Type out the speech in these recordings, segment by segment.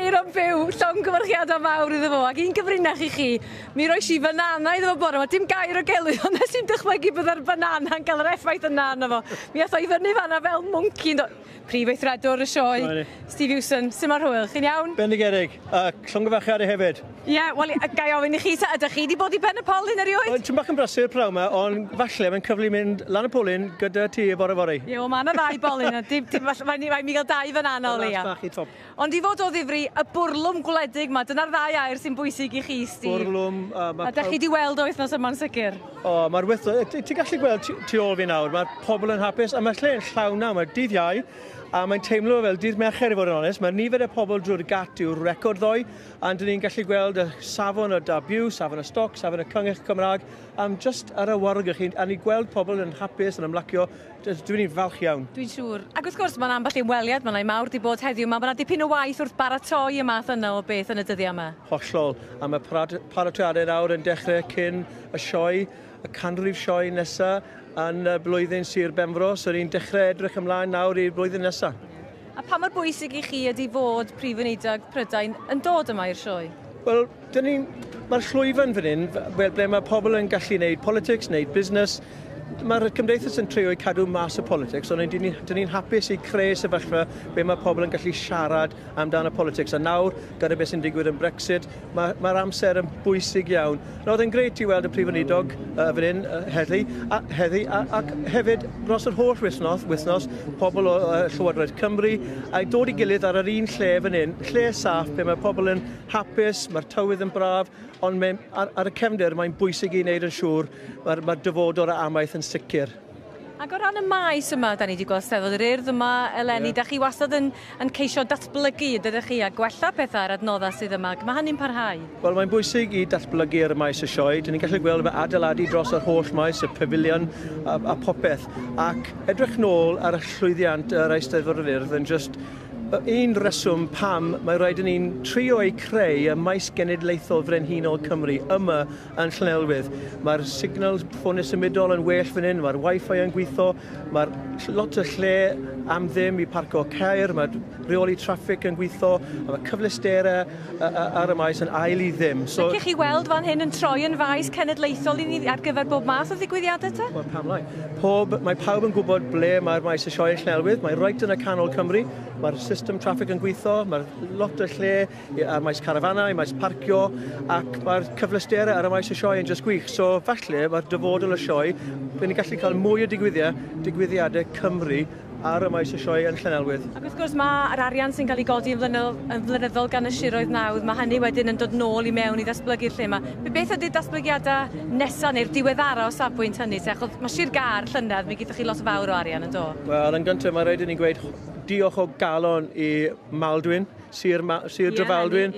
Ceir o'n byw, llongyfarchiadau mawr iddo fo, ac un gyfrinach i chi, mi roi si banana iddo fo bore, mae dim gair o gelwyd, ond nes i'n dychmygu byddai'r banana'n cael yr effaith yna arno fo. Mi ath o i fyny fanna fel mwnci. Prif weithredwr y sioe, Steve Hewson, sy'n ma'r hwyl, chi'n iawn? Bendigedig, llongyfarchiadau hefyd. Ie, wel, gai ofyn i chi, ydych chi wedi bod i Ben y Polyn erioed? Ti'n bach yn brasu'r praw yma, ond falle mae'n cyfle mynd lan y polyn gyda ti bore fori. Ie, wel, mae yna ddau bolyn, mae mi gael dau fanana o leia. Ond i fod o ddifri, y bwrlwm gwledig yma, dyna'r ddau air sy'n bwysig i chi, Steve. Bwrlwm... A da chi di weld o wythnos yma'n sicr? O, mae'r wythnos... Ti'n gallu gweld tu ôl fi nawr, mae'r pobl yn hapus, a mae'r lle yn llawn nawr, mae'r dydd Iau, a mae'n teimlo fel dydd Mercher i fod yn onest. Mae'r nifer y pobl drwy'r gat yw'r record ddoe, a dyn ni'n gallu gweld y safon y dabiw, safon y stoc, safon y cyngell Cymraeg, just ar y warg chi, a ni'n gweld pobl yn hapus, yn ymlacio, dwi'n falch iawn. Dwi'n siŵr. Ac wrth gwrs, mae'n ambell ymweliad, mae'n mawr di bod heddiw, mae'n dipyn o waith wrth baratoi y math yna o beth yn y dyddiau yma. Hollol, a mae paratoiadau nawr yn dechrau cyn y sioe, y canrif sioe nesaf, yn blwyddyn Sir Benfro, so ni'n dechrau edrych ymlaen nawr i'r blwyddyn nesaf. A pa mor bwysig i chi ydy fod Prif Weinidog Prydain yn dod yma i'r sioe? Wel, mae'r llwyfan fan hyn, ble mae pobl yn gallu gwneud politics, gwneud busnes. Mae'r cymdeithas yn trio i cadw mas y politics, ond dyn ni'n hapus i creu sefyllfa ble mae pobl yn gallu siarad amdano politics. A nawr, gyda beth sy'n digwydd yn Brexit, mae'r amser yn bwysig iawn. Roedd yn greit i weld y Prif Weinidog fan hyn heddi, ac hefyd dros yr holl wythnos, pobl o Llywodraeth Cymru, a dod i gilydd ar yr un lle fan hyn, lle saff, ble mae pobl yn hapus, mae'r tywydd yn braf, ond ar y cefndir mae'n bwysig i wneud yn siŵr mae'r dyfodol a amaeth yn sicr. Ac o ran y maes yma, da ni wedi gweld Steddfod yr Urdd yma, eleni, da chi wastad yn ceisio datblygu, ydych chi, a gwella pethau ar adnoddau sydd yma. Mae hynny'n parhau? Wel, mae'n bwysig i datblygu ar y maes y sioe. Dyn ni'n gallu gweld mae adeiladu dros yr holl maes, y pafilion a popeth. Ac edrych nôl ar y llwyddiant yr Eisteddfod yr Urdd yn just un reswm pam mae rhaid i ni'n trio ei creu y maes genedlaethol Frenhinol Cymru yma yn Llanelwydd. Mae'r signal ffôn symudol yn well fan hyn, mae'r Wi-Fi yn gweithio, mae'r lot o lle am ddim i parco cair, mae'r reoli traffig yn gweithio, a mae cyfleusterau ar y maes yn ail i ddim. So, Ydych chi weld fan hyn yn troi yn faes cenedlaethol ar gyfer bob math o ddigwyddiadau te? Wel, pam lai. Mae pawb yn gwybod ble mae'r maes y sioe yn Llanelwydd, mae right yn y canol Cymru, mae'r system traffig yn gweithio, mae'r lot o lle ar maes carafanau, maes parcio, ac mae'r cyfleusterau ar y maes y sioe yn just gwych. So, falle, mae'r dyfodol y sioe, bydd ni'n gallu cael mwy o digwyddiadau Cymru ar y maes y sioe yn Llanelwydd. Ac wrth gwrs mae'r arian sy'n cael ei godi yn flynyddol gan y siroedd nawdd, mae hynny wedyn yn dod nôl i mewn i ddatblygu'r lle yma. Beth ydy'r datblygiadau nesaf neu'r diweddara o safbwynt hynny? Mae Sir Gar, Llynedd, mi gyda chi lot o fawr o arian yn dod. Wel, yn gyntaf mae rhaid i ni'n gweud diolch o galon i Maldwyn, Sir Drefaldwyn,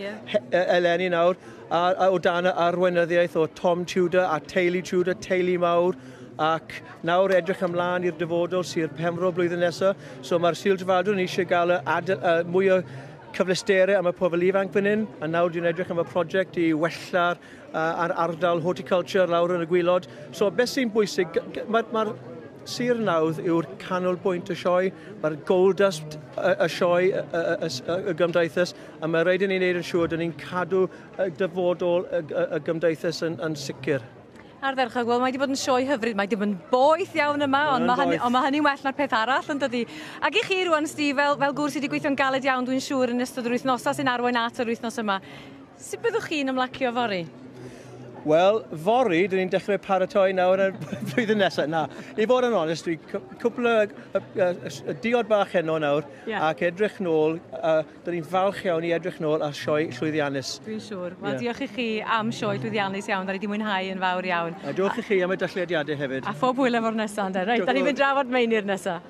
eleni nawr, a o dan y arweinyddiaeth o Tom Tudor a teulu Tudor, teulu mawr, ac nawr edrych ymlaen i'r dyfodol Sir Penfro blwyddyn nesaf. So mae'r Sir Drefaldwyn eisiau gael mwy o cyfleusterau am y pobl ifanc fan hyn, a nawr dwi'n edrych am y prosiect i wella'r ardal horticulture lawr yn y gwylod. So beth sy'n bwysig, mae'r Sir Nawdd yw'r canolbwynt y sioe, mae'r gold dust y sioe y gymdeithas, a mae rhaid i ni'n gwneud yn siŵr dyn ni'n cadw y dyfodol y gymdeithas yn sicr. Ardderchog, wel mae wedi bod yn sioe hyfryd, mae wedi bod yn boeth iawn yma, ond mae hynny'n well na'r peth arall yn dydi. Ac i chi rwan, Steve, fel gŵr sydd wedi gweithio'n galed iawn, dwi'n siŵr yn ystod yr wythnosau sy'n arwain at yr wythnos yma, sut byddwch chi'n ymlacio fori? Wel, fori, dyn ni'n dechrau paratoi nawr yn blwyddyn nesaf. Na, i fod yn onest, dwi cwpl o diod bach heno nawr, ac edrych nôl, dyn ni'n falch iawn i edrych nôl ar sioe llwyddiannus. Dwi'n siŵr. Wel, diolch i chi am sioe llwyddiannus iawn, da ni wedi mwynhau yn fawr iawn. A diolch i chi am y dalliadiadau hefyd. A phob hwyl efo'r nesaf, da ni'n mynd drafod mewn i'r nesaf.